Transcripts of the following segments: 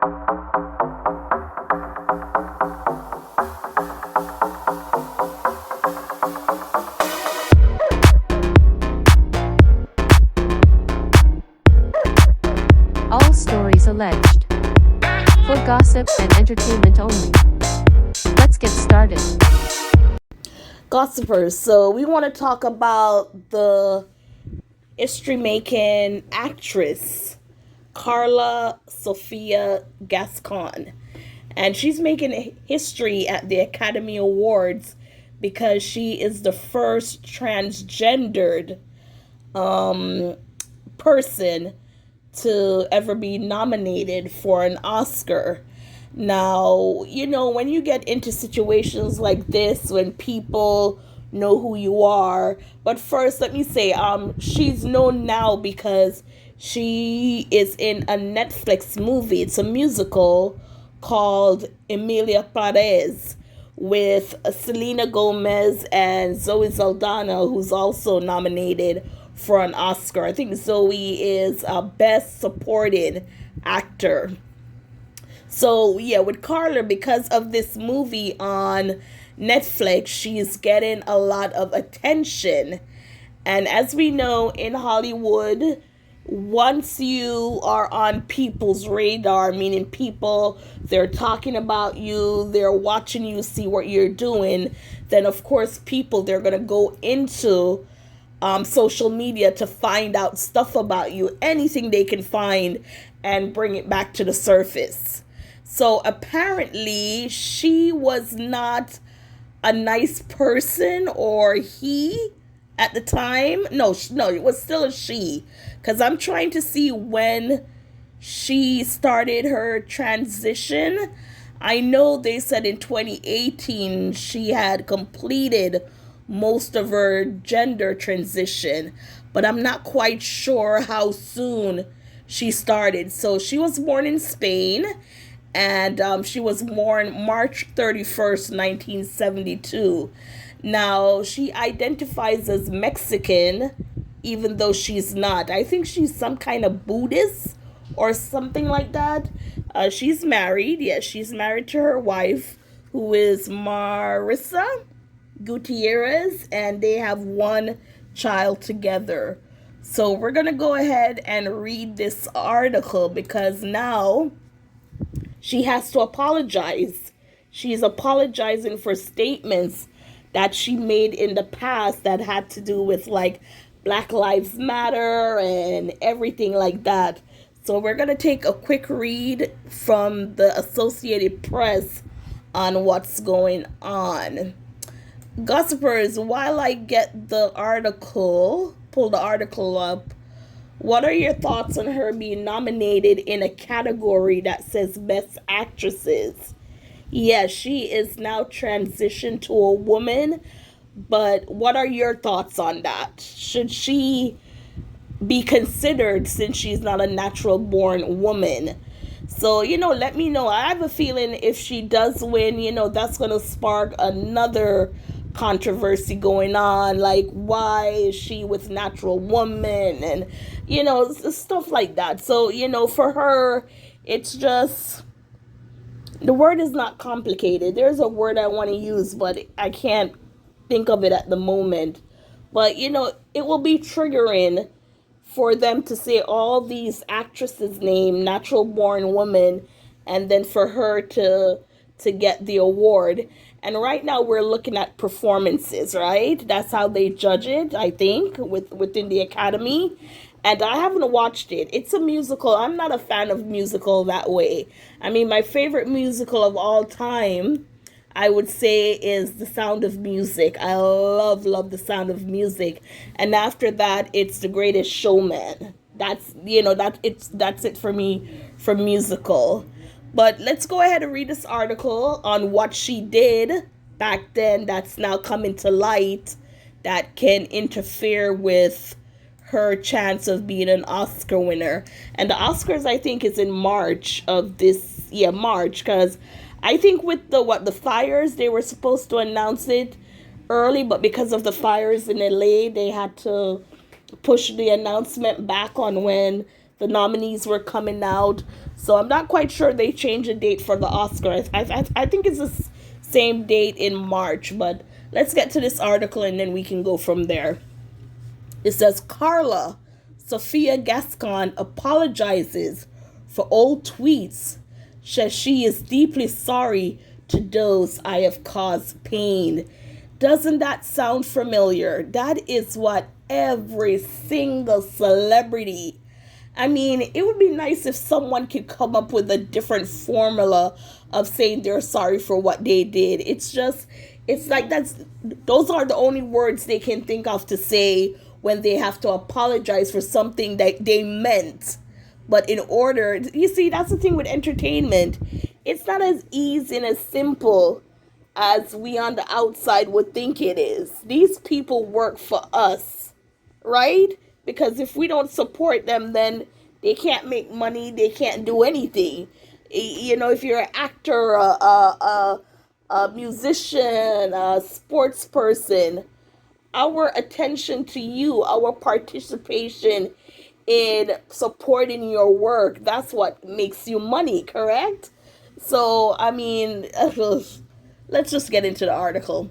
All stories alleged. For gossip and entertainment only. Let's get started. Gossipers, so we want to talk about the history making actress Karla Sofia Gascón. And she's making history at the Academy Awards because she is the first transgendered person to ever be nominated for an Oscar. Now, when you get into situations like this, when people know who you are, but first, let me say, she's known now because she is in a Netflix movie. It's a musical called Emilia Perez with Selena Gomez and Zoe Saldana, who's also nominated for an Oscar. I think Zoe is a Best Supporting Actor. So, yeah, with Karla, because of this movie on Netflix, she's getting a lot of attention. And as we know in Hollywood, once you are on people's radar, meaning people, they're talking about you, they're watching you, see what you're doing, then of course people, they're going to go into social media to find out stuff about you, anything they can find, and bring it back to the surface. So apparently she was not a nice person, or he at the time. No, it was still a she, because I'm trying to see when she started her transition. I know they said in 2018 she had completed most of her gender transition, but I'm not quite sure how soon she started. So she was born in Spain, and she was born March 31st, 1972. Now, she identifies as Mexican, even though she's not. I think she's some kind of Buddhist or something like that. She's married. Yes, she's married to her wife, who is Marissa Gutierrez, and they have one child together. So we're going to go ahead and read this article because now she has to apologize. She's apologizing for statements that she made in the past that had to do with like Black Lives Matter and everything like that. So we're going to take a quick read from the Associated Press on what's going on. Gossipers, while I get the article, pull the article up, what are your thoughts on her being nominated in a category that says Best Actresses? Yes, she is now transitioned to a woman, but what are your thoughts on that? Should she be considered, since she's not a natural born woman? So, let me know. I have a feeling if she does win, that's going to spark another controversy going on. Like, why is she with natural woman? And, stuff like that. So, for her, it's just, the word is not complicated. There's a word I want to use, but I can't think of it at the moment. But, it will be triggering for them to say all these actresses' name, natural born woman, and then for her to get the award. And right now we're looking at performances, right? That's how they judge it, I think, within the Academy. And I haven't watched it. It's a musical. I'm not a fan of musical that way. I mean, my favorite musical of all time, I would say, is The Sound of Music. I love The Sound of Music. And after that, it's The Greatest Showman. That's it for me for musical. But let's go ahead and read this article on what she did back then that's now coming to light that can interfere with her chance of being an Oscar winner. And the Oscars, I think, is in March of this year, March, because I think with the fires, they were supposed to announce it early, but because of the fires in LA, they had to push the announcement back on when the nominees were coming out. So I'm not quite sure they changed the date for the Oscars. I think it's the same date in March, but let's get to this article and then we can go from there. It says Karla Sofia Gascón apologizes for old tweets. Says she is deeply sorry to those I have caused pain. Doesn't that sound familiar? That is what every single celebrity. I mean, it would be nice if someone could come up with a different formula of saying they're sorry for what they did. It's like those are the only words they can think of to say when they have to apologize for something that they meant. But in order, you see, that's the thing with entertainment. It's not as easy and as simple as we on the outside would think it is. These people work for us, right? Because if we don't support them, then they can't make money, they can't do anything. You know, if you're an actor, a musician, a sports person, our attention to you, our participation in supporting your work, that's what makes you money, correct? So, I mean, let's just get into the article.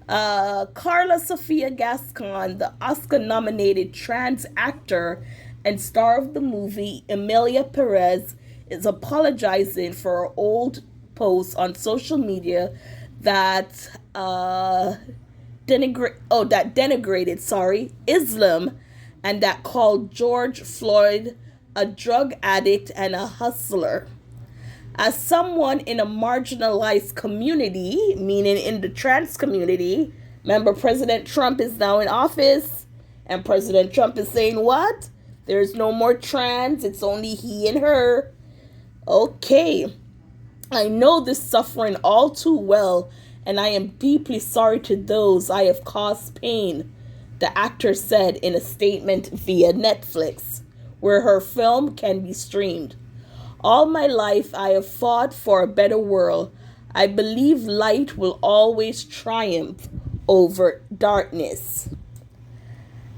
Karla Sofia Gascón, the Oscar-nominated trans actor and star of the movie Emilia Perez, is apologizing for her old posts on social media that denigrated Islam and that called George Floyd a drug addict and a hustler. As someone in a marginalized community, meaning in the trans community, remember President Trump is now in office, and President Trump is saying what? There's no more trans, it's only he and her. Okay, I know this suffering all too well, and I am deeply sorry to those I have caused pain, the actor said in a statement via Netflix, where her film can be streamed. All my life, I have fought for a better world. I believe light will always triumph over darkness.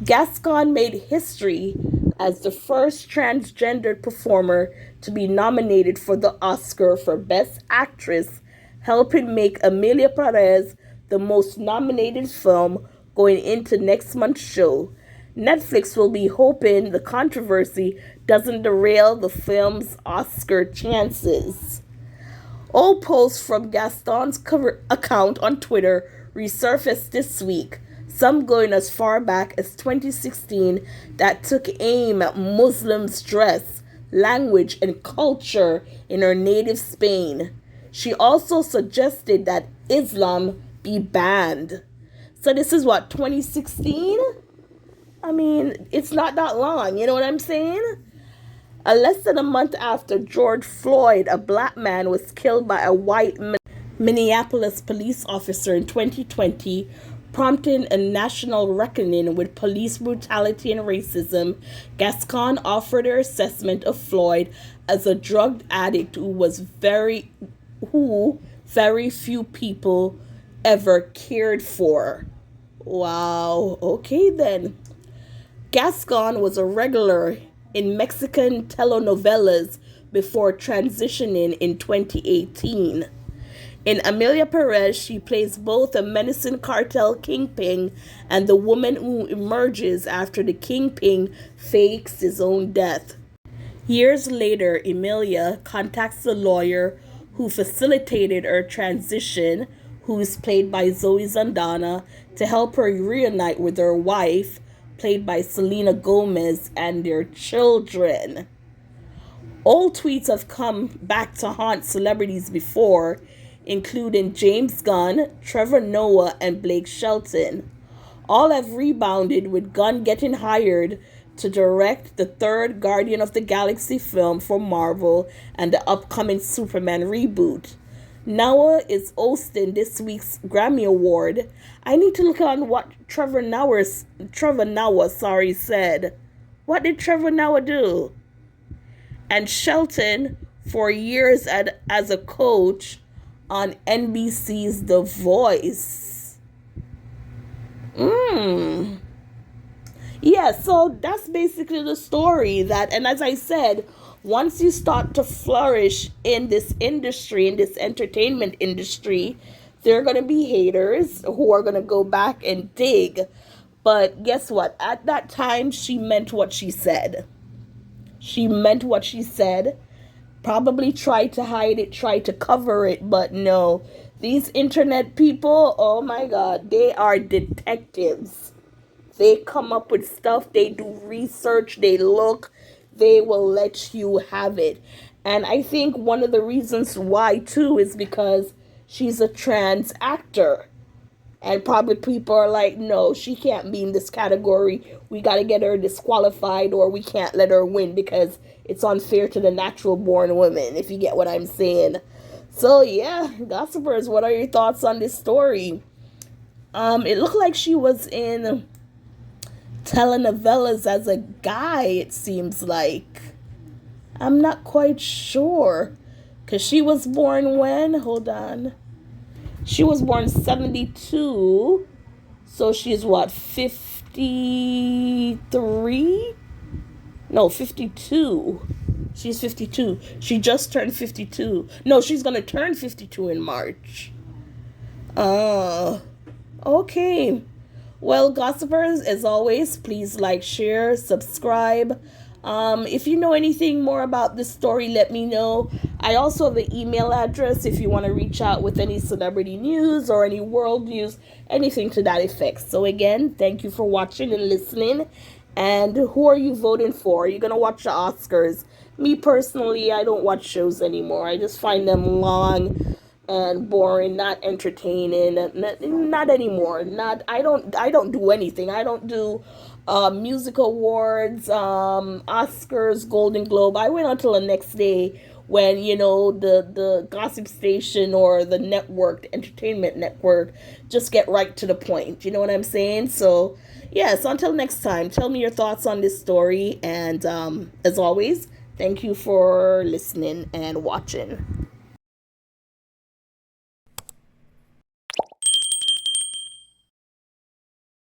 Gascón made history as the first transgendered performer to be nominated for the Oscar for Best Actress, helping make Emilia Perez the most nominated film going into next month's show. Netflix will be hoping the controversy doesn't derail the film's Oscar chances. Old posts from Gaston's cover account on Twitter resurfaced this week, some going as far back as 2016, that took aim at Muslims' dress, language, and culture in her native Spain. She also suggested that Islam be banned. So this is what, 2016? I mean, it's not that long, you know what I'm saying? Less than a month after George Floyd, a black man, was killed by a white Minneapolis police officer in 2020, prompting a national reckoning with police brutality and racism, Gascón offered her assessment of Floyd as a drug addict who very few people ever cared for. Wow, okay then. Gascón was a regular in Mexican telenovelas before transitioning in 2018. In Emilia Perez, she plays both a menacing cartel kingpin and the woman who emerges after the kingpin fakes his own death. Years later, Emilia contacts the lawyer who facilitated her transition, who is played by Zoe Saldana, to help her reunite with her wife, played by Selena Gomez, and their children. Old tweets have come back to haunt celebrities before, including James Gunn, Trevor Noah, and Blake Shelton. All have rebounded, with Gunn getting hired to direct the third Guardian of the Galaxy film for Marvel and the upcoming Superman reboot. Noah is hosting this week's Grammy Award. I need to look on what Trevor Noah said. What did Trevor Noah do? And Shelton, for years as a coach on NBC's The Voice. Yeah, so that's basically the story. That, and as I said, once you start to flourish in this industry, in this entertainment industry, there are going to be haters who are going to go back and dig. But guess what? At that time, she meant what she said. She meant what she said. Probably tried to hide it, tried to cover it, but no. These internet people, oh my God, they are detectives. They come up with stuff, they do research, they look, they will let you have it. And I think one of the reasons why, too, is because she's a trans actor. And probably people are like, no, she can't be in this category. We got to get her disqualified, or we can't let her win because it's unfair to the natural born women, if you get what I'm saying. So, yeah, gossipers, what are your thoughts on this story? It looked like she was in telenovelas as a guy, it seems like. I'm not quite sure. Because she was born when? Hold on. She was born 72. So she's what, 53? No, 52. She's 52. She just turned 52. No, she's going to turn 52 in March. Okay. Well, gossipers, as always, please like, share, subscribe. If you know anything more about this story, let me know. I also have the email address if you want to reach out with any celebrity news or any world news, anything to that effect. So again, thank you for watching and listening. And who are you voting for? Are you going to watch the Oscars? Me personally, I don't watch shows anymore. I just find them long and boring, not entertaining, not anymore. Not I don't do anything. I don't do music awards, Oscars, Golden Globe. I wait until the next day when, the gossip station or the network, the entertainment network, just get right to the point. You know what I'm saying? So yes, until next time, tell me your thoughts on this story, and as always, thank you for listening and watching.